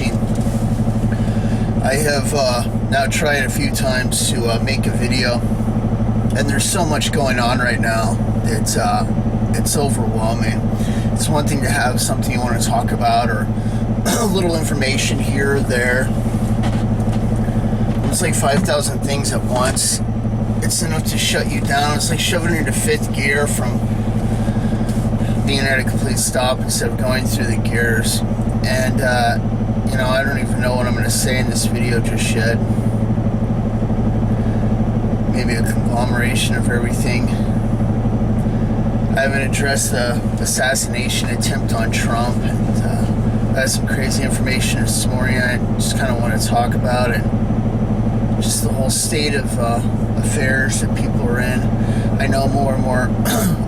watching. I have now tried a few times to make a video, and there's so much going on right now that it's overwhelming. It's one thing to have something you want to talk about or a little information here or there. It's like 5,000 things at once. It's enough to shut you down. It's like shoving into fifth gear from being at a complete stop instead of going through the gears. And I don't even know what I'm going to say in this video just yet. Maybe a conglomeration of everything. I haven't addressed the assassination attempt on Trump, and I had some crazy information this morning I just kind of want to talk about, and just the whole state of affairs that people are in. I know more and more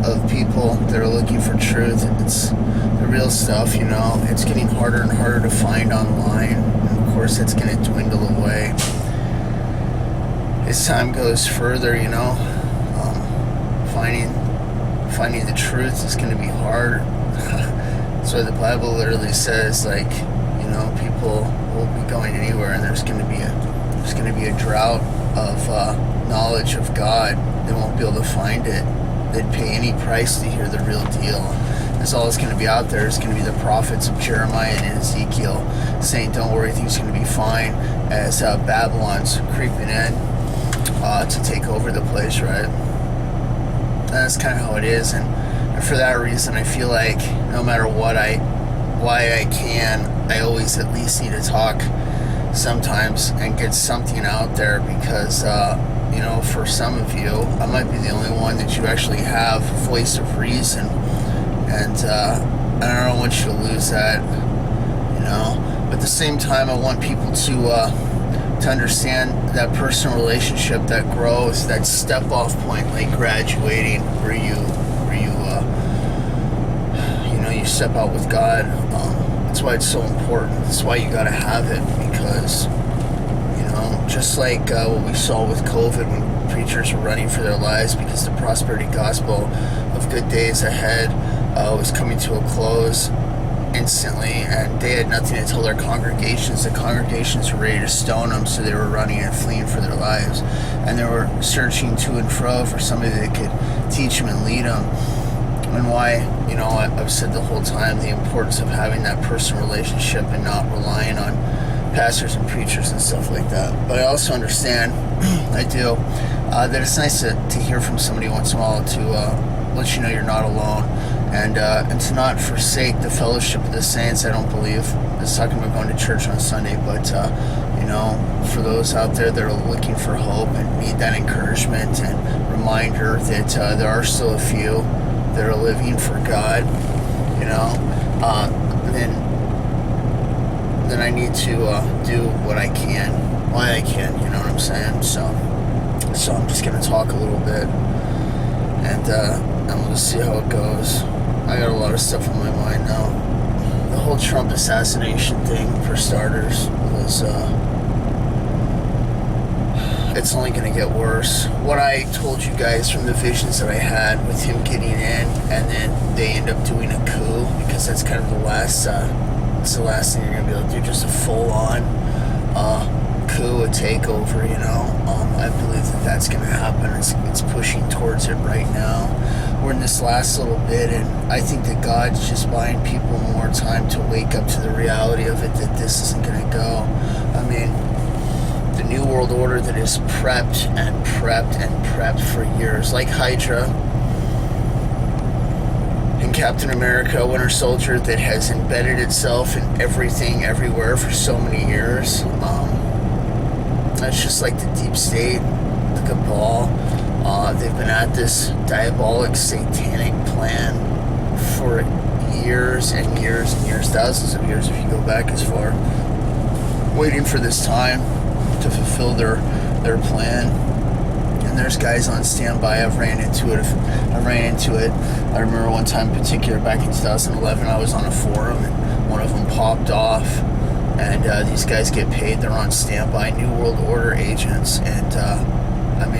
of people that are looking for truth. It's the real stuff, It's getting harder and harder to find online. And of course, it's going to dwindle away as time goes further, Finding the truth is going to be hard. That's why the Bible literally says, people won't be going anywhere, and there's going to be a drought of knowledge of God. They won't be able to find it. They'd pay any price to hear the real deal. That's all that's going to be out there. It's going to be the prophets of Jeremiah and Ezekiel saying, don't worry, things are going to be fine, as Babylon's creeping in to take over the place, right? That's kind of how it is, and for that reason, I feel like no matter why I can, I always at least need to talk sometimes and get something out there, because for some of you, I might be the only one that you actually have a voice of reason, and I don't want you to lose that, But at the same time, I want people to understand that personal relationship, that growth, that step-off point, like graduating, where you step out with God. That's why it's so important. That's why you got to have it, because just like what we saw with COVID, when preachers were running for their lives because the prosperity gospel of good days ahead was coming to a close instantly, and they had nothing to tell their congregations. The congregations were ready to stone them, so they were running and fleeing for their lives, and they were searching to and fro for somebody that could teach them and lead them. And why, I've said the whole time the importance of having that personal relationship and not relying on pastors and preachers and stuff like that. But I also understand, I do, that it's nice to hear from somebody once in a while to let you know you're not alone, and to not forsake the fellowship of the saints. I don't believe it's talking about going to church on Sunday, but for those out there that are looking for hope and need that encouragement and reminder that there are still a few that are living for God, then I need to do what I can, why I can, you know what I'm saying? So I'm just going to talk a little bit, and we'll see how it goes. I got a lot of stuff on my mind now. The whole Trump assassination thing, for starters, was it's only going to get worse. What I told you guys from the visions that I had with him getting in, and then they end up doing a coup, because that's kind of the last it's the last thing you're going to be able to do, just a full-on coup, a takeover, I believe that's going to happen. It's pushing towards it right now. We're in this last little bit, and I think that God's just buying people more time to wake up to the reality of it, that this isn't going to go. I mean, the New World Order that is prepped and prepped and prepped for years, like Hydra and Captain America, Winter Soldier, that has embedded itself in everything, everywhere for so many years. That's just like the deep state, the cabal. They've been at this diabolic, satanic plan for years and years and years, thousands of years if you go back as far, waiting for this time to fulfill their plan. And there's guys on standby. I ran into it. I remember one time in particular, back in 2011, I was on a forum, and one of them popped off, and these guys get paid. They're on standby, New World Order agents, and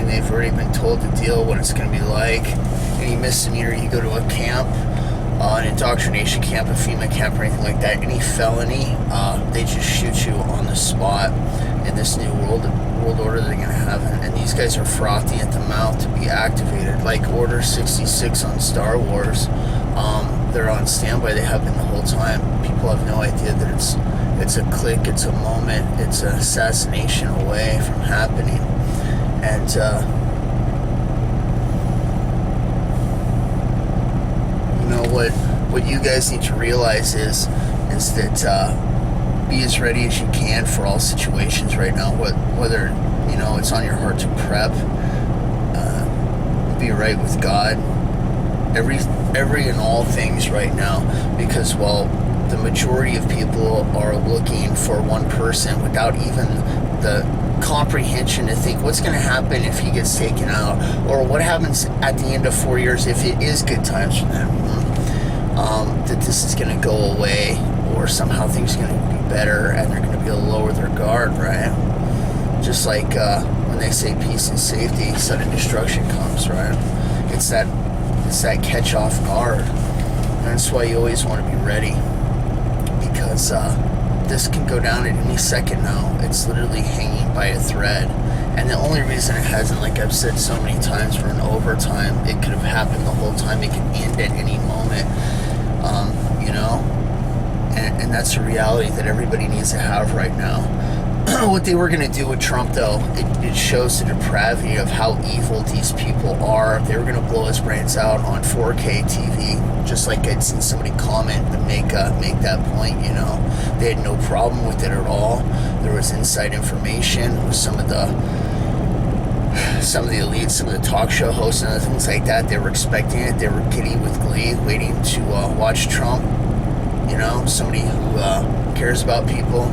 they've already been told the deal, what it's going to be like. Any misdemeanor, you go to a camp an indoctrination camp, a FEMA camp, or anything like that. Any felony, they just shoot you on the spot in this new world order they're going to have. And these guys are frothing at the mouth to be activated, like Order 66 on Star Wars. They're on standby. They have been the whole time. People have no idea that it's a click, it's a moment, it's an assassination away from happening. And you know what you guys need to realize is that be as ready as you can for all situations right now. Whether it's on your heart to prep, be right with God, every and all things right now, because the majority of people are looking for one person without even the comprehension to think what's going to happen if he gets taken out, or what happens at the end of 4 years if it is good times for them, that this is going to go away, or somehow things are going to be better and they're going to be able to lower their guard, right? Just like when they say peace and safety, sudden destruction comes, right? It's that catch off guard. And that's why you always want to be ready, because this can go down at any second now. It's literally hanging by a thread. And the only reason it hasn't, like I've said so many times, we're in overtime. It could have happened the whole time. It could end at any moment, and that's a reality that everybody needs to have right now. What they were going to do with Trump, though, it shows the depravity of how evil these people are. They were going to blow his brains out on 4K TV, just like I'd seen somebody comment and make that point. They had no problem with it at all. There was inside information with some of the elites, some of the talk show hosts and other things like that. They were expecting it. They were giddy with glee, waiting to watch Trump. Somebody who cares about people,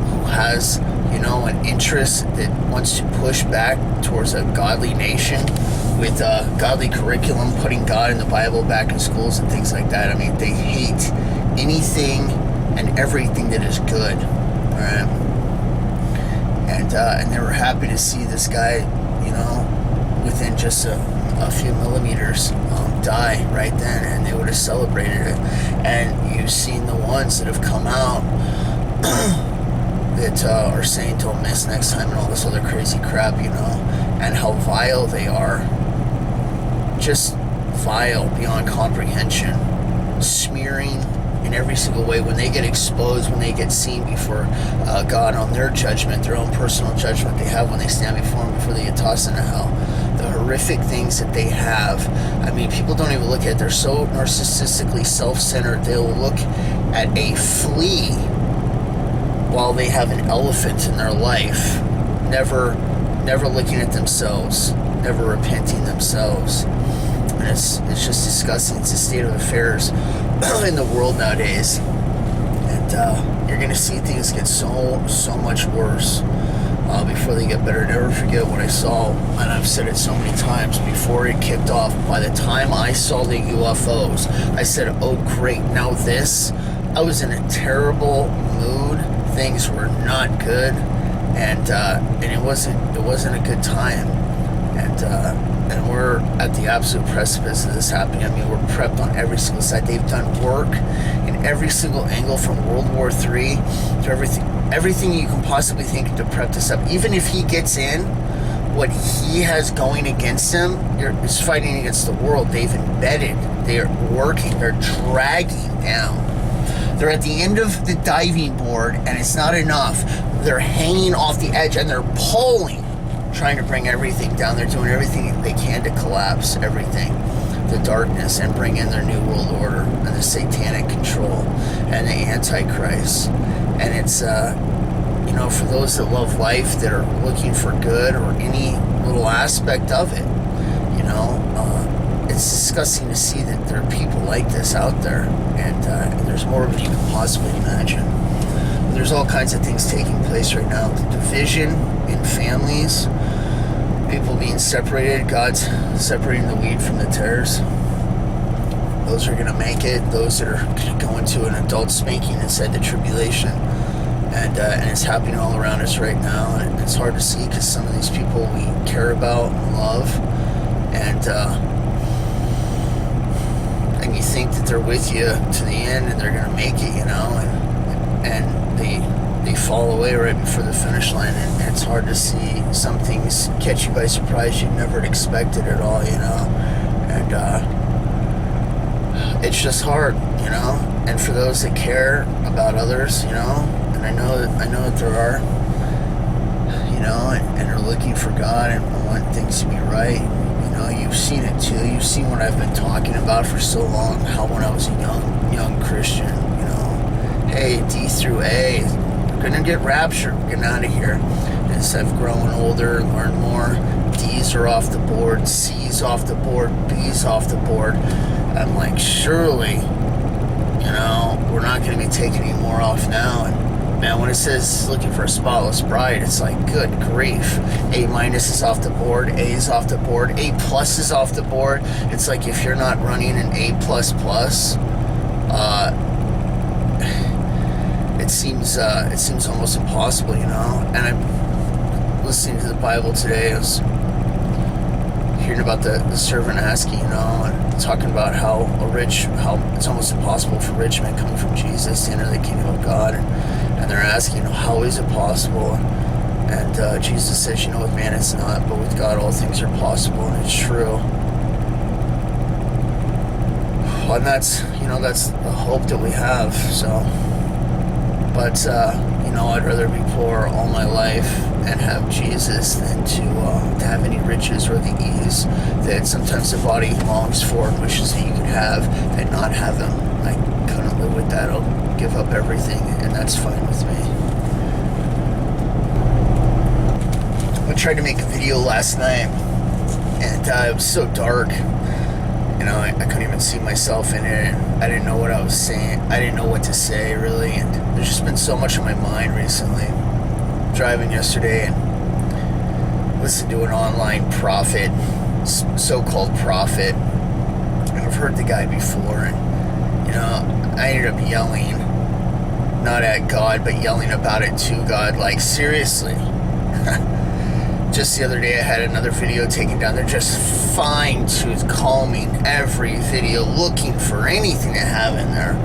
who has, an interest that wants to push back towards a godly nation with a godly curriculum, putting God and the Bible back in schools and things like that. I mean, they hate anything and everything that is good, right? And they were happy to see this guy, within just a few millimeters die right then, and they would have celebrated it. And you've seen the ones that have come out that are saying don't miss next time and all this other crazy crap, and how vile they are. Just vile beyond comprehension. Smearing in every single way. When they get exposed, when they get seen before God on their judgment, their own personal judgment they have when they stand before Him, before they get tossed into hell. The horrific things that they have. I mean, people don't even look at it. They're so narcissistically self-centered. They'll look at a flea while they have an elephant in their life, never looking at themselves, never repenting themselves. And it's just disgusting. It's the state of affairs in the world nowadays. And you're going to see things get so much worse before they get better. Never forget what I saw, and I've said it so many times, before it kicked off. By the time I saw the UFOs, I said, oh great, now this. I was in a terrible mood. Things were not good, and it wasn't a good time. And we're at the absolute precipice of this happening. I mean, we're prepped on every single side. They've done work in every single angle, from World War III to everything you can possibly think to prep this up. Even if he gets in, what he has going against him is fighting against the world. They've embedded. They're working. They're dragging down. They're at the end of the diving board, and it's not enough. They're hanging off the edge, and they're pulling, trying to bring everything down. They're doing everything they can to collapse everything, the darkness, and bring in their new world order and the satanic control and the Antichrist. And it's, for those that love life, that are looking for good or any little aspect of it, it's disgusting to see that there are people like this out there, and there's more of it you can possibly imagine. There's all kinds of things taking place right now. The division in families, people being separated. God's separating the wheat from the tares. Those are going to make it. Those that are going to go into an adult spanking inside the tribulation. And it's happening all around us right now. And it's hard to see, because some of these people we care about and love. And and you think that they're with you to the end and they're gonna make it, and they fall away right before the finish line, and it's hard to see some things catch you by surprise you never expected at all, and it's just hard, and for those that care about others, and I know that there are, and are looking for God and want things to be right. You've seen it too. You've seen what I've been talking about for so long, how when I was a young Christian, hey, D through A, we're going to get raptured, we're getting out of here. As I've grown older, learned more, D's are off the board, C's off the board, B's off the board. I'm like, surely, we're not going to be taking any more off now. And man, when it says looking for a spotless bride, it's like, good grief. A- is off the board, A is off the board, A+ is off the board. It's like if you're not running an A++, it seems almost impossible, And I'm listening to the Bible today. I was hearing about the servant asking, and talking about how it's almost impossible for rich men coming from Jesus to enter the kingdom of God, and they're asking, how is it possible? And Jesus says, with man it's not, but with God all things are possible, and it's true. And that's the hope that we have. So, but I'd rather be poor all my life and have Jesus than to have any riches or the ease that sometimes the body longs for and wishes that you could have and not have them. I couldn't live with that. I'll give up everything, and that's fine with me. I tried to make a video last night, and it was so dark. I couldn't even see myself in it. I didn't know what I was saying. I didn't know what to say, really. And there's just been so much on my mind recently. Driving yesterday and listened to an online prophet, so-called prophet. I've heard the guy before, and I ended up yelling, not at God, but yelling about it to God. Like, seriously. Just the other day I had another video taken down. They're just fine-tooth combing every video, looking for anything to have in there.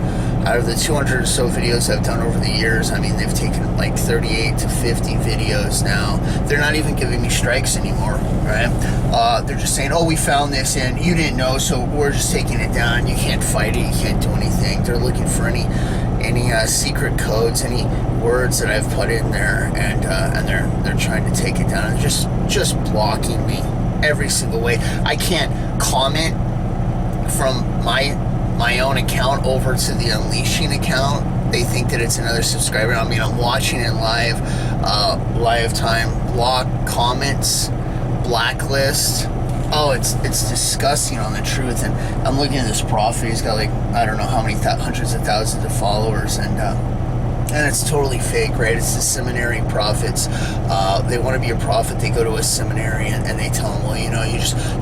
Out of the 200 or so videos I've done over the years, they've taken like 38 to 50 videos now. They're not even giving me strikes anymore, right? They're just saying, we found this and you didn't know, so we're just taking it down. You can't fight it. You can't do anything. They're looking for any secret codes, any words that I've put in there, and they're trying to take it down and just blocking me every single way. I can't comment from my own account over to the Unleashing account. They think that it's another subscriber. I'm watching it live time. Block comments, blacklist. It's disgusting on the truth. And I'm looking at this prophet. He's got I don't know how many hundreds of thousands of followers, and it's totally fake, right? It's the seminary prophets. They want to be a prophet. They go to a seminary and they tell them,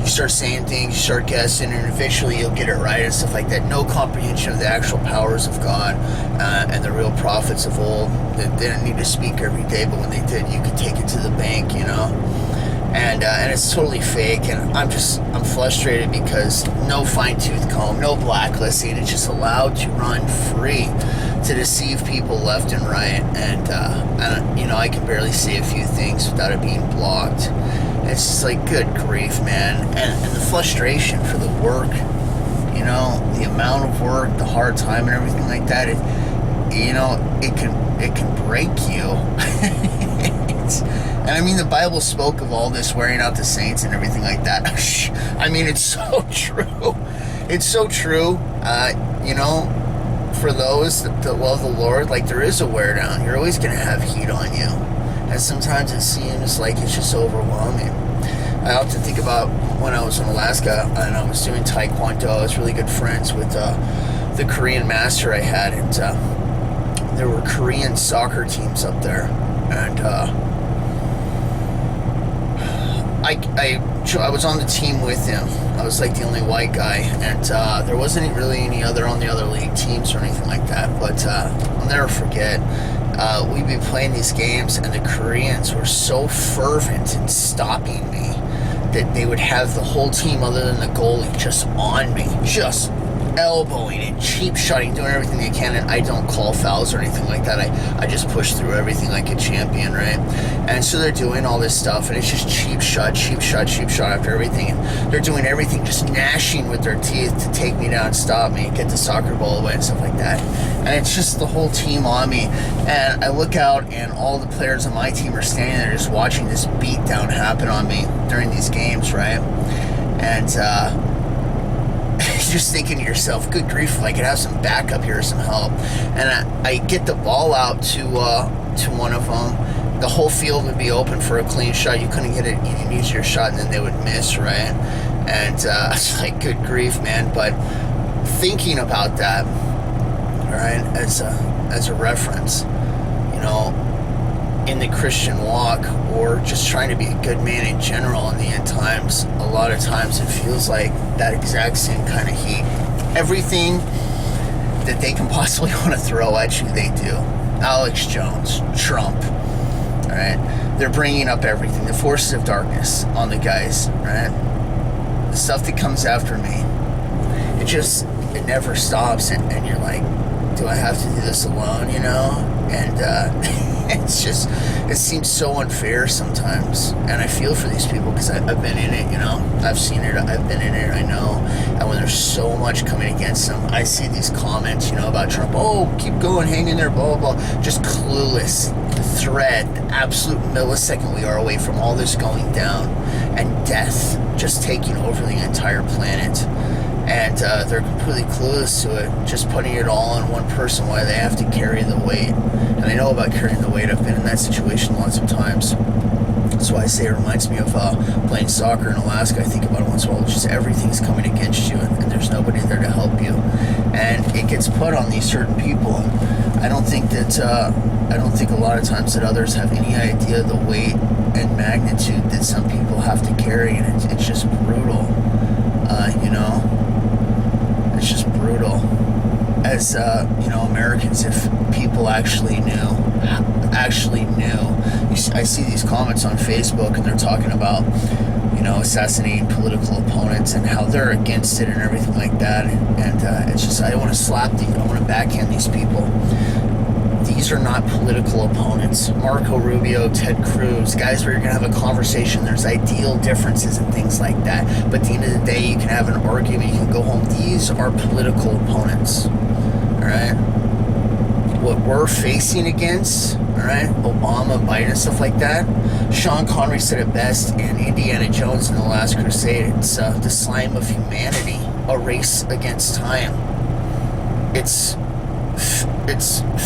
you start saying things, you start guessing, and eventually you'll get it right and stuff like that. No comprehension of the actual powers of God and the real prophets of old. They didn't need to speak every day, but when they did, you could take it to the bank, And it's totally fake, and I'm frustrated because no fine-tooth comb, no blacklisting. It's just allowed to run free to deceive people left and right, and I can barely say a few things without it being blocked. It's just like, good grief, man. And the frustration for the work, the amount of work, the hard time and everything like that, it can break you. And the Bible spoke of all this, wearing out the saints and everything like that. It's so true. It's so true. For those that love the Lord, there is a wear down. You're always going to have heat on you. And sometimes it seems like it's just overwhelming. I often think about when I was in Alaska and I was doing Taekwondo. I was really good friends with the Korean master I had. And there were Korean soccer teams up there. And I was on the team with him. I was the only white guy, and there wasn't really any other on the other league teams or anything like that. But I'll never forget, we'd be playing these games, and the Koreans were so fervent in stopping me that they would have the whole team other than the goalie just on me, just elbowing and cheap shotting, doing everything they can, and I don't call fouls or anything like that. I just push through everything like a champion, right? And so they're doing all this stuff, and it's just cheap shot after everything, and they're doing everything, just gnashing with their teeth to take me down, stop me, get the soccer ball away and stuff like that. And it's just the whole team on me, and I look out and all the players on my team are standing there just watching this beat down happen on me during these games, right? And you're just thinking to yourself, good grief, if I could have some backup here or some help. And I get the ball out to one of them. The whole field would be open for a clean shot. You couldn't get it an easier shot, and then they would miss, right? And it's like, good grief, man. But thinking about that, all right, as a reference, you know, in the Christian walk, or just trying to be a good man in general in the end times, a lot of times it feels like that exact same kind of heat. Everything that they can possibly want to throw at you, they do. Alex Jones, Trump, all right? They're bringing up everything, the forces of darkness on the guys, right? The stuff that comes after me, it never stops, and you're like, do I have to do this alone, you know? And it seems so unfair sometimes, and I feel for these people because I've been in it, you know, I've seen it, I've been in it, I know. And when there's so much coming against them, I see these comments, you know, about Trump, oh, keep going, hang in there, blah, blah, blah, just clueless. The threat, the absolute millisecond we are away from all this going down, and death just taking over the entire planet. And they're completely clueless to it, just putting it all on one person, why they have to carry the weight. And I know about carrying the weight. I've been in that situation lots of times. That's why I say it reminds me of playing soccer in Alaska. I think about it once in a while. Just everything's coming against you, and there's nobody there to help you. And it gets put on these certain people. And I don't think a lot of times that others have any idea the weight and magnitude that some people have to carry, and it's just brutal. You know. It's just brutal. As you know, Americans, if people actually knew, I see these comments on Facebook, and they're talking about, you know, assassinating political opponents and how they're against it and everything like that. And it's just, I want to slap these, I want to backhand these people. These are not political opponents. Marco Rubio, Ted Cruz, guys where you're going to have a conversation, there's ideal differences and things like that. But at the end of the day, you can have an argument, you can go home. These are political opponents, all right? What we're facing against, all right, Obama, Biden, and stuff like that, Sean Connery said it best in Indiana Jones in The Last Crusade. It's the slime of humanity, a race against time. It's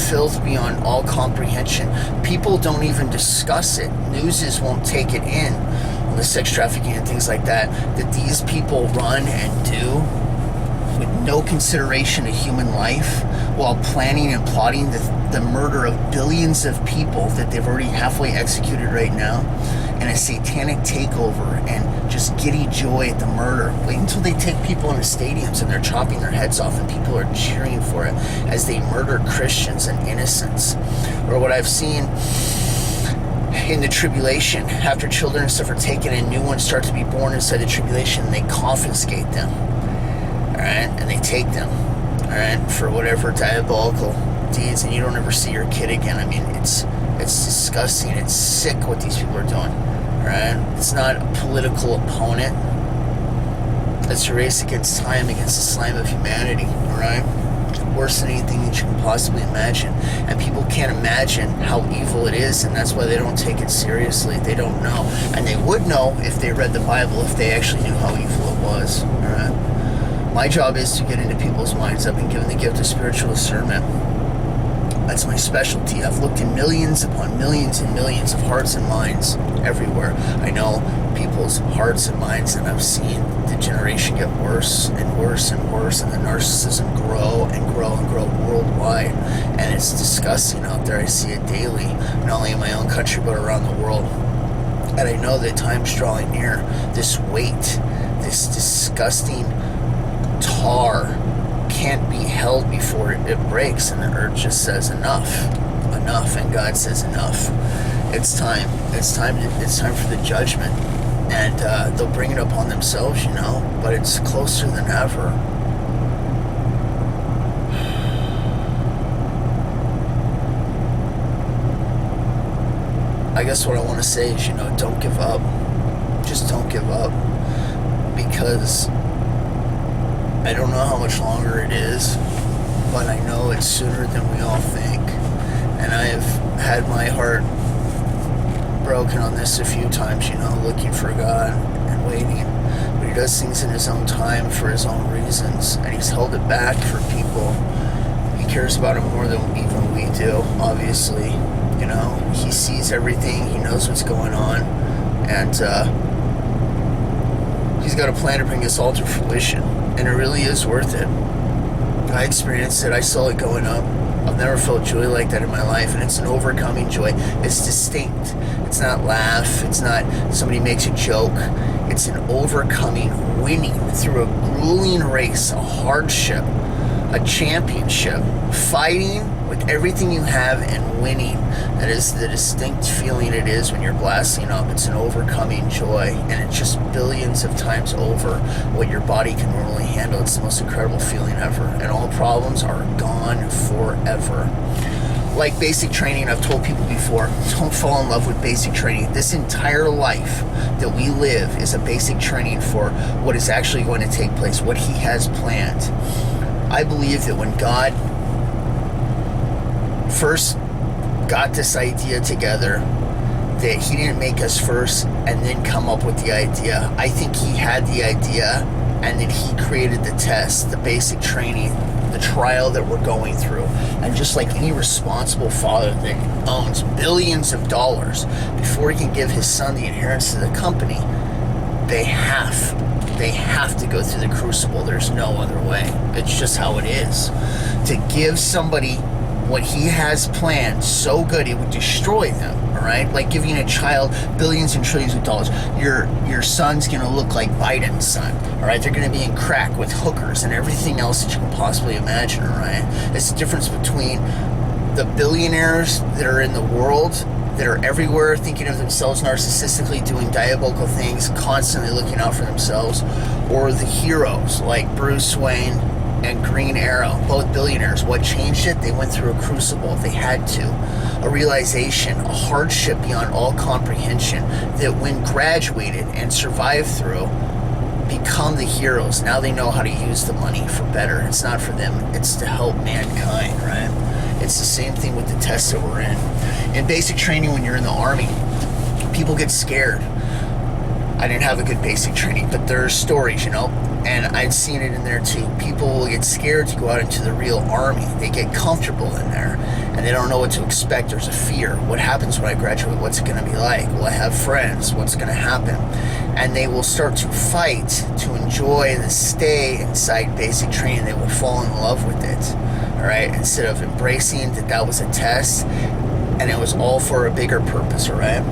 filth beyond all comprehension. People don't even discuss it. Newses won't take it in on the sex trafficking and things like that these people run and do with no consideration to human life, while planning and plotting the murder of billions of people that they've already halfway executed right now, and a satanic takeover, and just giddy joy at the murder. Wait until they take people into stadiums and they're chopping their heads off and people are cheering for it as they murder Christians and innocents. Or what I've seen in the tribulation, after children and stuff are taken and new ones start to be born inside the tribulation, and they confiscate them, all right, and they take them, all right, for whatever diabolical deeds, and you don't ever see your kid again. I mean, it's disgusting. It's sick what these people are doing, all right? It's not a political opponent. It's a race against time, against the slime of humanity, all right? Worse than anything that you can possibly imagine. And people can't imagine how evil it is, and that's why they don't take it seriously. They don't know. And they would know if they read the Bible, if they actually knew how evil it was, all right? My job is to get into people's minds. I've been given the gift of spiritual discernment. That's my specialty. I've looked in millions upon millions and millions of hearts and minds everywhere. I know people's hearts and minds, and I've seen the generation get worse and worse and worse, and the narcissism grow and grow and grow worldwide. And it's disgusting out there. I see it daily, not only in my own country, but around the world. And I know that time's drawing near. This weight, this disgusting tar can't be held before it breaks, and the earth just says enough, and God says enough. It's time for the judgment, and they'll bring it upon themselves, you know, but it's closer than ever. guess what I want to say is, don't give up. Just don't give up. Because I don't know how much longer it is, but I know it's sooner than we all think. And I have had my heart broken on this a few times, looking for God and waiting. But he does things in his own time for his own reasons, and he's held it back for people. He cares about it more than even we do, obviously. He sees everything, he knows what's going on, and he's got a plan to bring us all to fruition, and it really is worth it. I experienced it, I saw it going up. I've never felt joy like that in my life, and it's an overcoming joy. It's distinct. It's not laugh. It's not somebody makes a joke. It's an overcoming, winning through a grueling race, a hardship, a championship, fighting with everything you have and winning. That is the distinct feeling it is when you're blasting up. It's an overcoming joy, and it's just billions of times over what your body can normally handle. It's the most incredible feeling ever, and all problems are gone forever. Like basic training, I've told people before, don't fall in love with basic training. This entire life that we live is a basic training for what is actually going to take place, what he has planned. I believe that when God first got this idea together, that he didn't make us first and then come up with the idea. I think he had the idea, and then he created the test, the basic training, the trial that we're going through. And just like any responsible father that owns billions of dollars, before he can give his son the inheritance to the company, they have to go through the crucible. There's no other way. It's just how it is. To give somebody what he has planned so good it would destroy them, all right? Like giving a child billions and trillions of dollars. Your son's gonna look like Biden's son, all right? They're gonna be in crack with hookers and everything else that you can possibly imagine, all right? It's the difference between the billionaires that are in the world, that are everywhere, thinking of themselves narcissistically, doing diabolical things, constantly looking out for themselves, or the heroes like Bruce Wayne and Green Arrow, both billionaires. What changed it? They went through a crucible. They had to. A realization, a hardship beyond all comprehension, that when graduated and survived through, become the heroes. Now they know how to use the money for better. It's not for them. It's to help mankind, right? It's the same thing with the tests that we're in. In basic training, when you're in the Army, people get scared. I didn't have a good basic training, but there are stories, and I'd seen it in there too. People will get scared to go out into the real army. They get comfortable in there, and they don't know what to expect. There's a fear. What happens when I graduate? What's it going to be like? Will I have friends? What's going to happen? And they will start to fight to enjoy and stay inside basic training. They will fall in love with it, all right? Instead of embracing that was a test, and it was all for a bigger purpose, all right?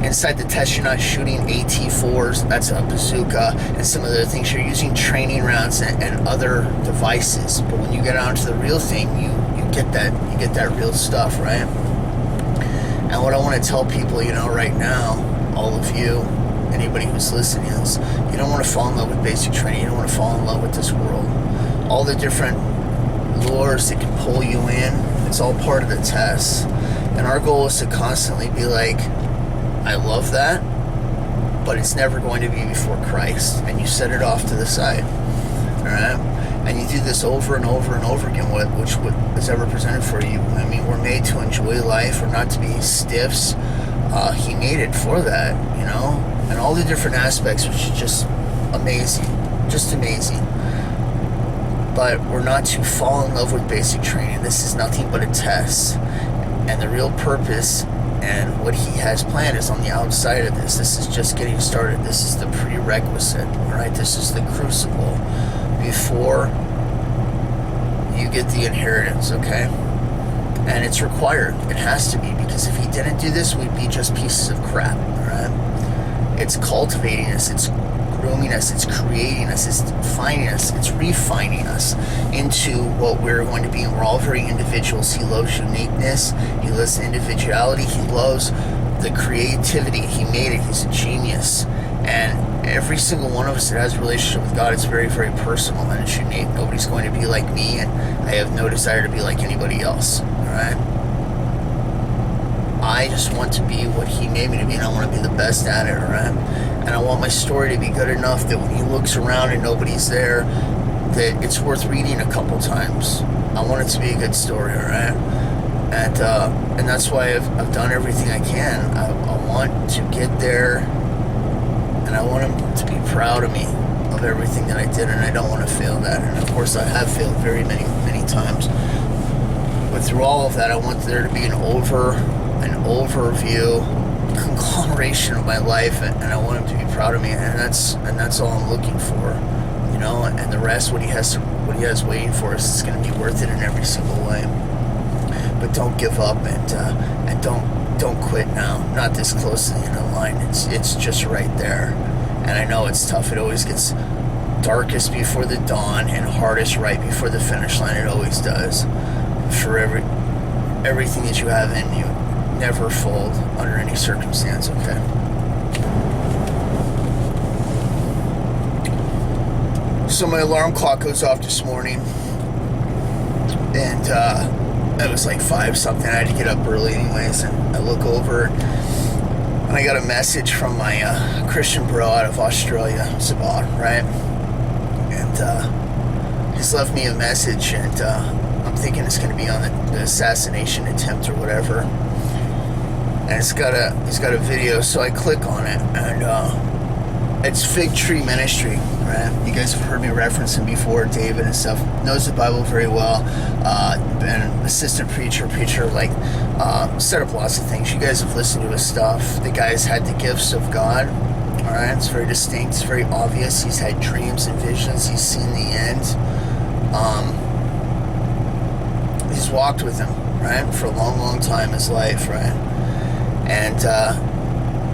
Inside the test, you're not shooting AT-4s, that's a bazooka, and some other things. You're using training rounds and other devices. But when you get out into the real thing, you get that real stuff, right? And what I want to tell people, right now, all of you, anybody who's listening to this, you don't want to fall in love with basic training. You don't want to fall in love with this world. All the different lures that can pull you in, it's all part of the test. And our goal is to constantly be like, I love that, but it's never going to be before Christ. And you set it off to the side, all right? And you do this over and over and over again, which is ever presented for you. I mean, we're made to enjoy life. We're not to be stiffs. He made it for that, and all the different aspects, which is just amazing, But we're not to fall in love with basic training. This is nothing but a test. And the real purpose and what he has planned is on the outside of this. This is just getting started. This is the prerequisite, all right? This is the crucible before you get the inheritance, okay? And it's required. It has to be, because if he didn't do this, we'd be just pieces of crap, all right? It's cultivating us. It's grooming us. It's creating us. It's defining us. It's refining us into what we're going to be. And we're all very individuals. He loves uniqueness. He loves individuality. He loves the creativity. He made it. He's a genius. And every single one of us that has a relationship with God, it's very, very personal, and it's unique. Nobody's going to be like me, and I have no desire to be like anybody else. All right? I just want to be what he made me to be, and I want to be the best at it, right? And I want my story to be good enough that when he looks around and nobody's there, that it's worth reading a couple times. I want it to be a good story, all right? And that's why I've done everything I can. I want to get there, and I want him to be proud of me, of everything that I did, and I don't want to fail that. And of course I have failed very many times. But through all of that, I want there to be an overview, conglomeration of my life, and I want him to be proud of me, and that's all I'm looking for, you know. And the rest, what he has waiting for us, is going to be worth it in every single way. But don't give up, and don't quit now. Not this close to the end of the line. It's just right there. And I know it's tough. It always gets darkest before the dawn and hardest right before the finish line. It always does. For everything that you have in you, never fold under any circumstance, okay? So my alarm clock goes off this morning, and it was like 5 something. I had to get up early anyways, and I look over, and I got a message from my Christian bro out of Australia, Sabah, right? And he's left me a message, and I'm thinking it's going to be on the assassination attempt or whatever. And he's got a video, so I click on it, and it's Fig Tree Ministry, right? You guys have heard me reference him before. David and stuff knows the Bible very well. Been an assistant preacher, like set up lots of things. You guys have listened to his stuff. The guy's had the gifts of God. All right, it's very distinct. It's very obvious. He's had dreams and visions. He's seen the end. He's walked with him, right, for a long time in his life, right? And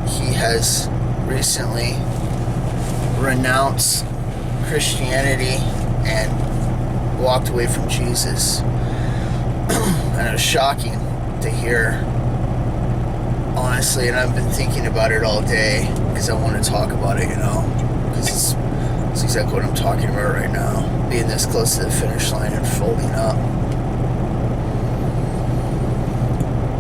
he has recently renounced Christianity and walked away from Jesus. And it was shocking to hear, honestly, and I've been thinking about it all day because I want to talk about it, you know, because it's exactly what I'm talking about right now, being this close to the finish line and folding up.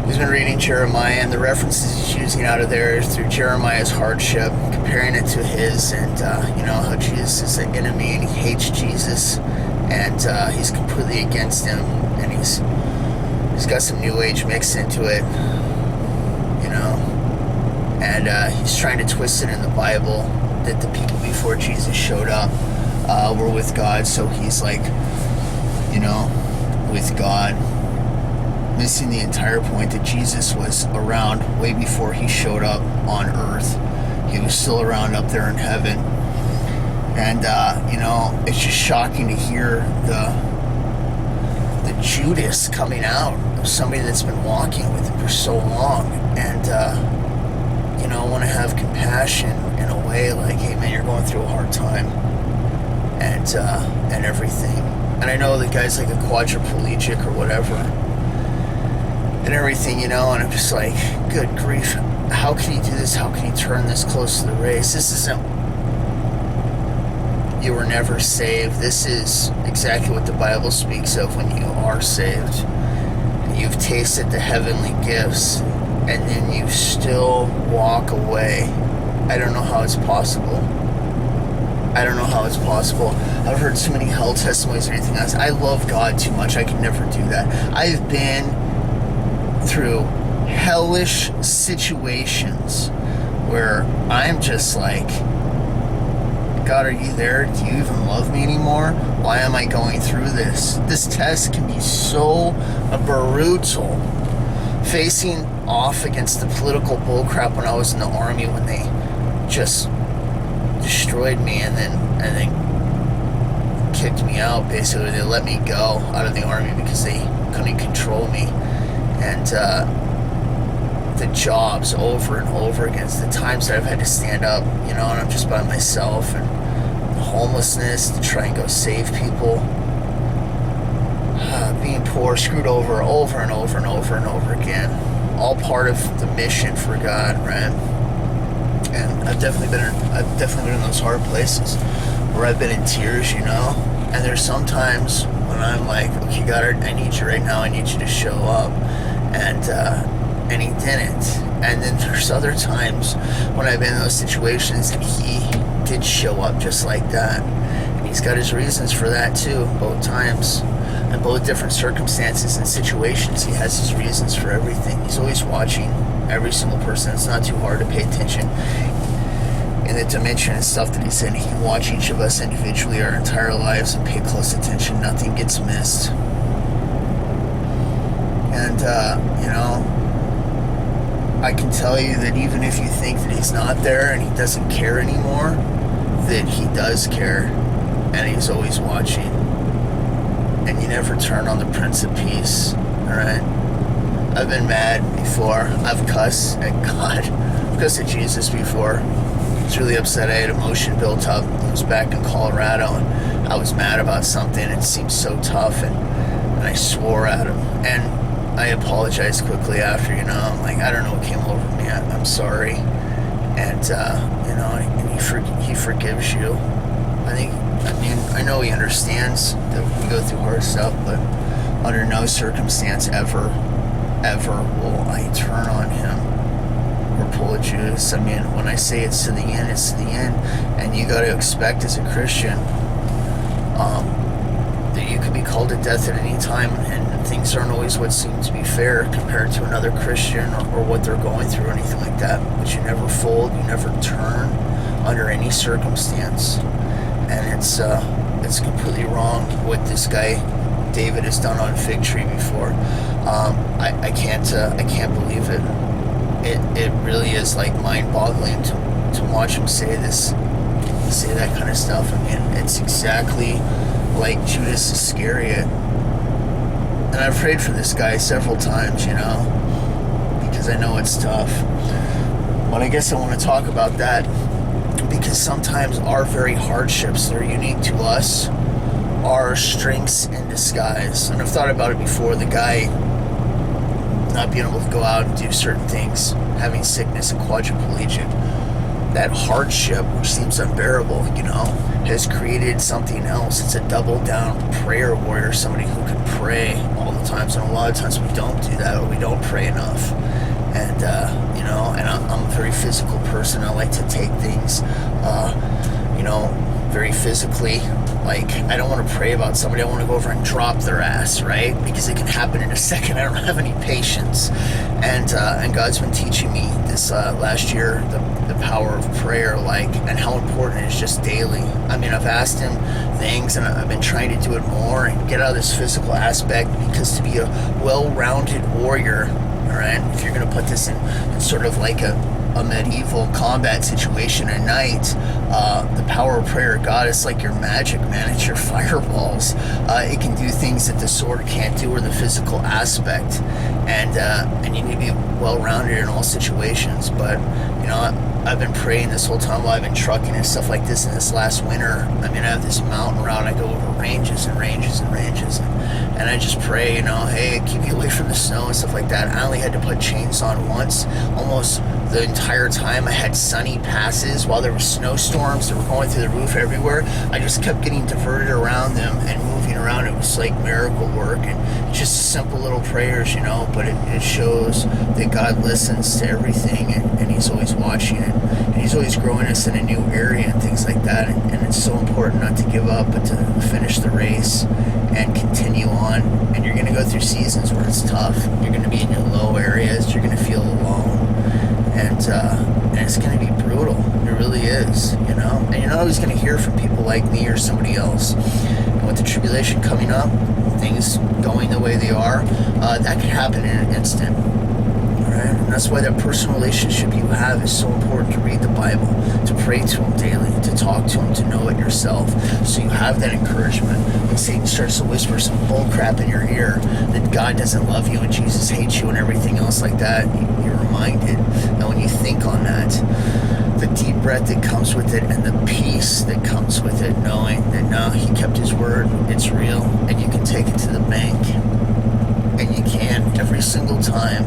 He's been reading Jeremiah, and the references he's using out of there is through Jeremiah's hardship, comparing it to his, and you know, how Jesus is an enemy and he hates Jesus, and he's completely against him, and he's got some new age mixed into it, you know, and he's trying to twist it in the Bible that the people before Jesus showed up were with God, so he's like, you know, with God, missing the entire point that Jesus was around way before he showed up on earth. He was still around up there in heaven. And you know, it's just shocking to hear the Judas coming out of somebody that's been walking with him for so long. And you know, I want to have compassion in a way, like, hey man, you're going through a hard time, and everything. And I know the guy's like a quadriplegic or whatever, and everything, you know, and I'm just like, good grief, how can he do this? How can he turn this close to the race? This isn't, you were never saved. This is exactly what the Bible speaks of when you are saved. And you've tasted the heavenly gifts, and then you still walk away. I don't know how it's possible. I don't know how it's possible. I've heard so many hell testimonies or anything else. I love God too much. I could never do that. I've been through hellish situations where I'm just like, God, are you there? Do you even love me anymore? Why am I going through this? This test can be so brutal. Facing off against the political bullcrap when I was in the army, when they just destroyed me and then kicked me out. Basically, they let me go out of the army because they couldn't control me. And the jobs over and over again, the times that I've had to stand up, you know, and I'm just by myself, and the homelessness to try and go save people, being poor, screwed over and over and over again, all part of the mission for God, right? And I've definitely been in those hard places where I've been in tears, you know. And there's sometimes when I'm like, okay, God, I need you right now. I need you to show up. And and he didn't. And then there's other times when I've been in those situations and he did show up just like that. And he's got his reasons for that too, both times. In both different circumstances and situations, he has his reasons for everything. He's always watching every single person. It's not too hard to pay attention in the dimension and stuff that he's in. He can watch each of us individually our entire lives and pay close attention. Nothing gets missed. And, I can tell you that even if you think that he's not there and he doesn't care anymore, that he does care, and he's always watching. And you never turn on the Prince of Peace, alright? I've been mad before. I've cussed at God. I've cussed at Jesus before. I was really upset. I had emotion built up. I was back in Colorado, and I was mad about something. It seemed so tough, and I swore at him. And I apologized quickly after, I'm like, I don't know what came over me. I'm sorry. And, and he forgives you. I know he understands that we go through hard stuff, but under no circumstance ever will I turn on him or pull a Judas. When I say it's to the end, it's to the end. And you got to expect as a Christian that you could be called to death at any time, and things aren't always what seem to be fair compared to another Christian or what they're going through or anything like that. But you never fold, you never turn under any circumstance. And it's completely wrong what this guy David has done on Fig Tree before. I can't believe it. It really is like mind-boggling to watch him say that kind of stuff. It's exactly like Judas Iscariot. And I've prayed for this guy several times, because I know it's tough. But I guess I want to talk about that because sometimes our very hardships that are unique to us are strengths in disguise. And I've thought about it before. The guy not being able to go out and do certain things, having sickness and quadriplegic, that hardship, which seems unbearable, has created something else. It's a double down prayer warrior, somebody who can pray all the times. And a lot of times we don't do that, or we don't pray enough. And, and I'm a very physical person. I like to take things, very physically. Like, I don't want to pray about somebody. I want to go over and drop their ass, right? Because it can happen in a second. I don't have any patience. And God's been teaching me this last year, the power of prayer, and how important it is just daily. I've asked him things, and I've been trying to do it more and get out of this physical aspect, because to be a well-rounded warrior, all right, if you're going to put this in sort of like a medieval combat situation at night, the power of prayer, God, it's like your magic, man. It's your fireballs. It can do things that the sword can't do, or the physical aspect. And you need to be well-rounded in all situations. But, I've been praying this whole time while I've been trucking and stuff like this. In this last winter, I have this mountain route. I go over ranges and ranges and ranges. And I just pray, hey, keep me away from the snow and stuff like that. I only had to put chains on once. Almost the entire time I had sunny passes while there were snowstorms that were going through the roof everywhere. I just kept getting diverted around them and moving around. It was like miracle work, and just simple little prayers, but it shows that God listens to everything, and he's always watching it, and he's always growing us in a new area and things like that. And it's so important not to give up, but to finish the race and continue on. And you're going to go through seasons where it's tough. You're going to be in your low areas. You're going to feel alone. And it's going to be brutal. It really is, And you're not always going to hear from people like me or somebody else. And with the tribulation coming up, things going the way they are, that could happen in an instant. All right? And that's why that personal relationship you have is so important, to read the Bible, to pray to Him daily, to talk to Him, to know it yourself. So you have that encouragement. When Satan starts to whisper some bull crap in your ear that God doesn't love you and Jesus hates you and everything else like that, you're reminded. And when you think on that, the deep breath that comes with it and the peace that comes with it, knowing that no, He kept His word, it's real, and you can take it to the bank. And you can every single time,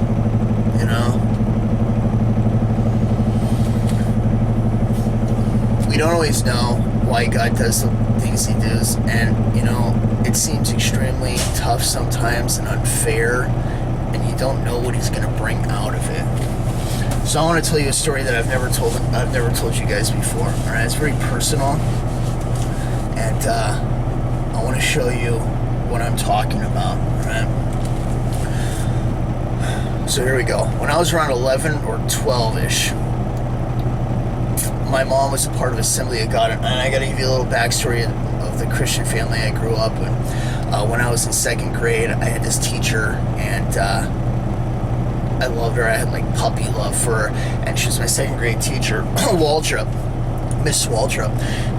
We don't always know why God does the things He does, and, it seems extremely tough sometimes and unfair, and you don't know what he's going to bring out of it. So I want to tell you a story that I've never told you guys before. All right, it's very personal, and I want to show you what I'm talking about. All right. So here we go. When I was around 11 or 12-ish, my mom was a part of Assembly of God, and I got to give you a little backstory of the Christian family I grew up in. When I was in 2nd grade, I had this teacher, and I loved her. I had like puppy love for her, and she was my 2nd grade teacher, Waldrop, Miss Waldrop,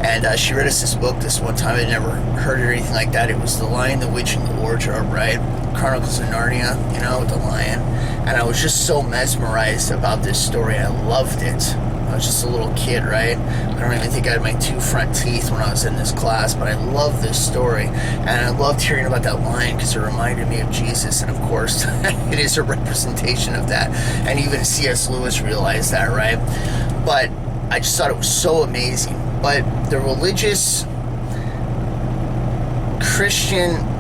and she read us this book this one time. I'd never heard it or anything like that. It was The Lion, the Witch, and the Wardrobe, right? Chronicles of Narnia, you know, with the lion. And I was just so mesmerized about this story. I loved it. I was just a little kid, right? I don't even think I had my 2 front teeth when I was in this class, but I loved this story. And I loved hearing about that lion because it reminded me of Jesus. And of course, it is a representation of that. And even C.S. Lewis realized that, right? But I just thought it was so amazing. But the religious Christian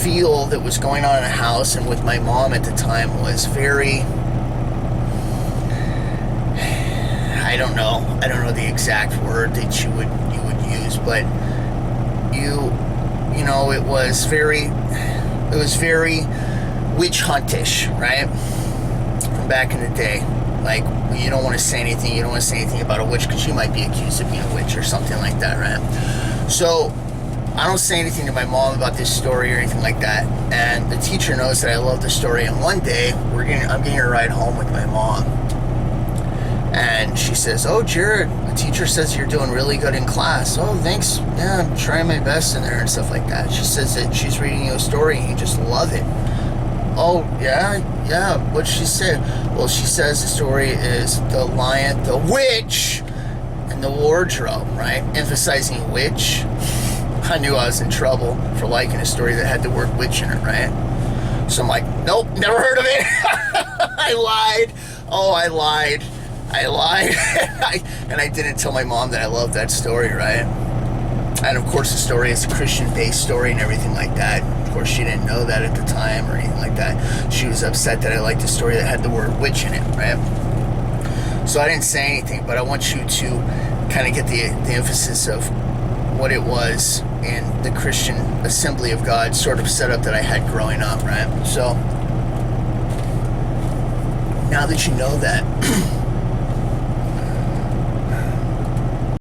feel that was going on in the house and with my mom at the time was very, I don't know the exact word that you would use, but you know, it was very witch huntish, right? From back in the day. Like, you don't want to say anything. You don't want to say anything about a witch because you might be accused of being a witch or something like that, right? So I don't say anything to my mom about this story or anything like that. And the teacher knows that I love the story. And one day, I'm getting a ride home with my mom. And she says, "Oh, Jared, the teacher says you're doing really good in class." "Oh, thanks. Yeah, I'm trying my best in there," and stuff like that. She says that she's reading you a story and you just love it. "Oh, yeah. What'd she say?" "Well, she says the story is The Lion, the Witch, and the Wardrobe," right? Emphasizing witch. I knew I was in trouble for liking a story that had the word witch in it, right? So I'm like, nope, never heard of it. I lied. Oh, I lied. And I didn't tell my mom that I loved that story, right? And of course the story is a Christian-based story and everything like that. Of course she didn't know that at the time or anything like that. She was upset that I liked a story that had the word witch in it, right? So I didn't say anything, but I want you to kind of get the emphasis of what it was in the Christian Assembly of God sort of setup that I had growing up, right? So now that you know that,